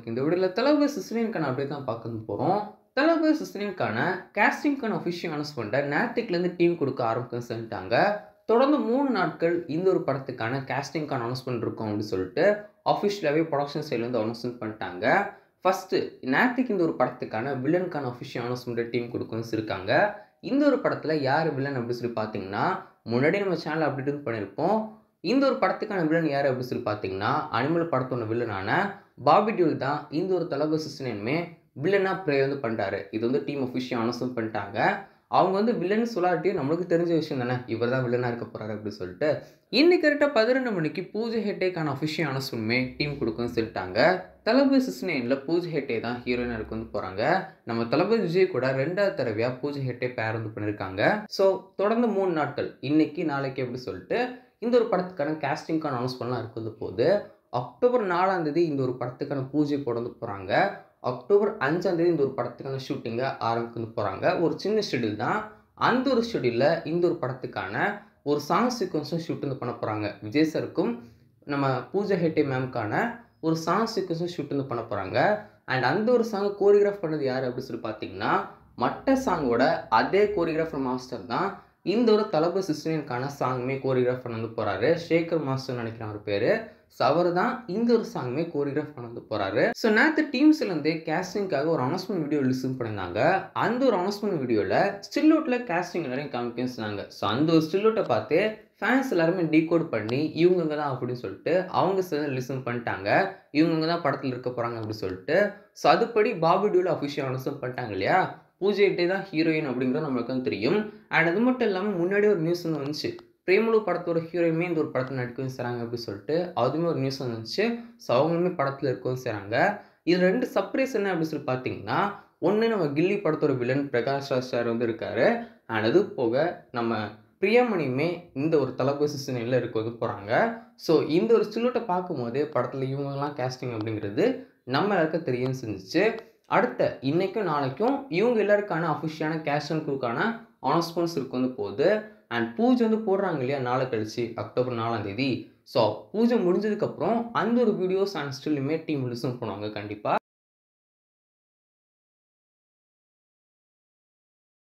நமக்கு இந்த வீடியோவில் தளபதி சிஸ்டரின்கான அப்டேட் தான் பார்க்க போகிறோம். தளபதி சிஸ்டரின்கான கேஸ்டிங்கான அஃபிஷியல் அனௌன்ஸ்மெண்ட்டை நேற்றுலேருந்து டீம் கொடுக்க ஆரம்பிக்குன்னு சொல்லிட்டாங்க. தொடர்ந்து 3 நாட்கள் இந்த ஒரு படத்துக்கான கேஸ்டிங்கான அனௌன்ஸ்மெண்ட் இருக்கும் அப்படின்னு சொல்லிட்டு அஃபிஷியலாகவே ப்ரொடக்ஷன் சைட்லேருந்து அனௌன்ஸ்மெண்ட் பண்ணிட்டாங்க. ஃபஸ்ட்டு நேற்றுக்கு இந்த ஒரு படத்துக்கான வில்லனுக்கான அஃபிஷியல் அனௌன்ஸ்மெண்ட்டை டீம் கொடுக்குன்னு சொல்லியிருக்காங்க. இந்த ஒரு படத்தில் யார் வில்லன் அப்படின்னு சொல்லி பார்த்தீங்கன்னா, முன்னாடி நம்ம சேனல் அப்டேட் பண்ணியிருப்போம். இந்த ஒரு படத்துக்கான வில்லன் யார் அப்படின்னு சொல்லி பார்த்தீங்கன்னா, அனிமல் படத்தோட வில்லனான பாபி டியூல் தான் இந்த ஒரு தளபதி சிஸ்டனையுமே வில்லனாக ப்ளே பண்ணுறாரு. இது டீம் அஃபிஷியல் அனௌன்ஸ்மெண்ட் பண்ணிட்டாங்க. அவங்க வில்லன் சொல்லாட்டியும் நம்மளுக்கு தெரிஞ்ச விஷயம் தானே, இவர் தான் வில்லனாக இருக்க போகிறாரு அப்படின்னு சொல்லிட்டு. இன்னைக்கு கரெக்டாக 11 மணிக்கு பூஜை ஹெட்டேக்கான அஃபிஷியல் அனௌன்ஸ்மெண்ட்மே டீம் கொடுக்குன்னு சொல்லிட்டாங்க. தளபதி சிஸ்டனில் பூஜை ஹெட்டே தான் ஹீரோயினாக இருக்க போகிறாங்க. நம்ம தளபதி விஜய் கூட 2வது தடவையாக பூஜை ஹெட்டே பேர் பண்ணியிருக்காங்க. ஸோ தொடர்ந்து 3 நாட்கள் இன்னைக்கு நாளைக்கு அப்படி சொல்லிட்டு இந்த ஒரு படத்துக்கான கேஸ்டிங்கான அனௌன்ஸ்மெண்ட்லாம் இருக்குது போது. அக்டோபர் 4ஆம் தேதி இந்த ஒரு படத்துக்கான பூஜை போட போகிறாங்க. அக்டோபர் 5ஆம் தேதி இந்த ஒரு படத்துக்கான ஷூட்டிங்கை ஆரம்பிக்க போகிறாங்க. ஒரு சின்ன ஷெடியூல் தான். அந்த ஒரு ஷெடியூலில் இந்த ஒரு படத்துக்கான ஒரு சாங் சீக்வன்ஸும் ஷூட் பண்ண போகிறாங்க. விஜய் சாருக்கும் நம்ம பூஜா ஹெட்டே மேம்க்கான ஒரு சாங் சீக்வன்ஸும் ஷூட் பண்ண போகிறாங்க. அண்ட் அந்த ஒரு சாங் கோரியோகிராஃப் பண்ணது யார் அப்படின்னு சொல்லி பார்த்தீங்கன்னா, மற்ற சாங்கோட அதே கோரியோகிராஃபர் மாஸ்டர் தான் இந்த ஒரு தளபதி சிஸ்டரின்கான சாங்குமே கோரியோகிராஃப் பண்ண போகிறாரு. ஷேகர் மாஸ்டர் நினைக்கிறேன் அவர் பேர். ஸோ அவர் தான் இந்த ஒரு சாங்குமே கோரியோகிராஃப் பண்ண போகிறாரு. ஸோ நேற்று டீம்ஸ்லேருந்து கேஸ்டிங்காக ஒரு அனௌன்ஸ்மெண்ட் வீடியோ ரிலீஸ் பண்ணியிருந்தாங்க. அந்த ஒரு அனௌன்ஸ்மெண்ட் வீடியோவில் ஸ்டில்லோட்டில் கேஸ்டிங் எல்லாரையும் காமிக்கினாங்க. ஸோ அந்த ஒரு ஸ்டில்லோட்டை பார்த்து ஃபேன்ஸ் எல்லாருமே டீகோட் பண்ணி இவங்க தான் அப்படின்னு சொல்லிட்டு அவங்க லிசன் பண்ணிட்டாங்க. இவங்க தான் படத்தில் இருக்க போகிறாங்க அப்படின்னு சொல்லிட்டு. ஸோ அதுபடி பாபி டியூல் அஃபிஷியல் அனௌன்ஸ்மெண்ட் பண்ணிட்டாங்க இல்லையா, பூஜை ஹெட்டே தான் ஹீரோயின் அப்படிங்கிறது நம்மளுக்கு தெரியும். அண்ட் அது மட்டும் இல்லாமல் முன்னாடி ஒரு நியூஸ் வந்துச்சு, பிரேமலு படத்தோட ஹீரோயுமே இந்த ஒரு படத்தில் நடிக்கவும் செய்கிறாங்க அப்படின்னு சொல்லிட்டு அதுவுமே ஒரு நியூஸ் வந்துச்சு. ஸோ அவங்களுமே படத்தில் இருக்கவும் செய்கிறாங்க. இது 2 சர்ப்ரைஸ் என்ன அப்படின்னு சொல்லி பார்த்தீங்கன்னா, ஒன்று நம்ம கில்லி படத்தோட வில்லன் பிரகாஷ் ராஜ் சார் இருக்காரு. அண்ட் அது போக நம்ம பிரியாமணியுமே இந்த ஒரு தளபதி சிஸ்டனில் இருக்க போகிறாங்க. ஸோ இந்த ஒரு ஸ்டில்லோட்டை பார்க்கும்போதே படத்தில் இவங்கெல்லாம் கேஸ்டிங் அப்படிங்கிறது நம்ம எல்லாருக்கும் தெரியன்னு செஞ்சிச்சு. அடுத்த இன்னைக்கும் நாளைக்கும் இவங்க எல்லாருக்கான அஃபிஷியலான கேஸ்ட் அண்ட் க்ரூக்கான அனௌன்ஸ்மெண்ட்ஸ் இருக்கு போகுது. அண்ட் பூஜை போடுறாங்க இல்லையா நாளை கழிச்சு அக்டோபர் 4ஆம் தேதி. ஸோ பூஜை முடிஞ்சதுக்கப்புறம் அந்த ஒரு வீடியோஸ் அண்ட் ஸ்டில்லுமே டீம் லிசன் பண்ணுவாங்க கண்டிப்பாக.